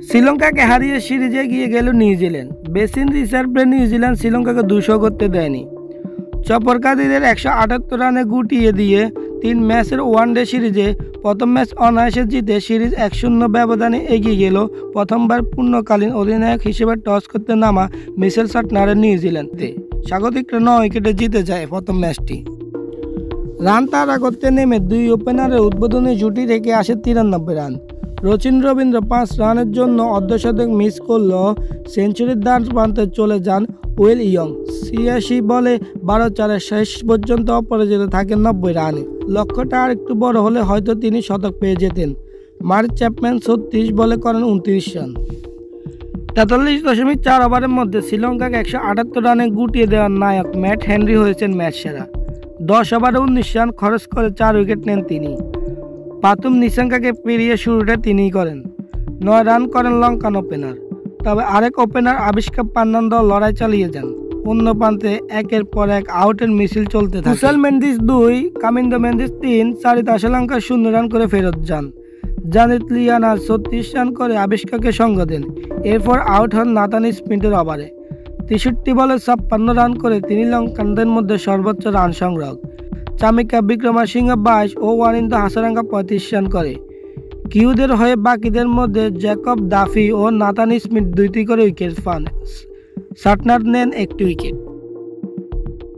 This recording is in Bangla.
শ্রীলঙ্কাকে হারিয়ে সিরিজে এগিয়ে গেল নিউজিল্যান্ড। বেসিন রিজার্ভে নিউজিল্যান্ড শ্রীলঙ্কাকে 200 করতে দেয়নি। চপরকাদিদের 178 রানে গুটিয়ে দিয়ে 3 ম্যাচের ওয়ানডে সিরিজে প্রথম ম্যাচ অনায়াসে জিতে সিরিজ 1-0 ব্যবধানে এগিয়ে গেল প্রথমবার পূর্ণকালীন অধিনায়ক হিসেবে টস করতে নামা মিচেল সাটনারের নিউজিল্যান্ডে। স্বাগতিকরা 9 উইকেটে জিতে যায় প্রথম ম্যাচটি। রান তাড়া করতে নেমে 2 ওপেনারের উদ্বোধনী জুটি রেখে আসে 93 রান। রচিন রবীন্দ্র 5 রানের জন্য অর্ধশতক মিস করলেও সেঞ্চুরির দ্বার প্রান্তে চলে যান উইল ইয়ং। 86 বলে 12 শেষ পর্যন্ত অপরাজিত থাকেন 90 রানে। লক্ষ্যটা আর একটু বড় হলে হয়তো তিনি শতক পেয়ে যেতেন। মার্ক চ্যাপম্যান 36 বলে করেন 29 রান। 43.4 ওভারের মধ্যে শ্রীলঙ্কাকে 178 রানে গুটিয়ে দেওয়ার নায়ক ম্যাট হেনরি হয়েছেন ম্যাচ সেরা। 10 ওভারে 19 রান খরচ করে 4 উইকেট নেন তিনি। পাতুম নিসাঙ্কাকে পেরিয়ে শুরুটা তিনিই করেন। 9 রান করেন লঙ্কান ওপেনার। তবে আরেক ওপেনার আবিষ্কার ফার্নান্দো লড়াই চালিয়ে যান। অন্য প্রান্তে একের পর এক আউটের মিছিল চলতে থাকে। কুশল মেন্ডিস 2, কামিন্দো মেন্ডিস 3, চারিতা শ্রীলঙ্কা 0 রান করে ফেরত যান। জানিত লিয়ানা 36 রান করে আবিষ্কারকে সঙ্গ দেন। এরপর আউট হন নাথান স্মিথের ওভারে। 63 বলে 56 রান করে তিনি লঙ্কানদের মধ্যে সর্বোচ্চ রান সংগ্রাহক। চামিকা বিক্রমাসিংহে 22 ও ওয়ানিন্দু হাসারাঙ্গা 35 রান করে। কিউদের হয়ে বাকিদের মধ্যে জ্যাকব ডাফি ও নাথান স্মিথ 2টি করে উইকেট পান। সাটনার নেন 1টি উইকেট।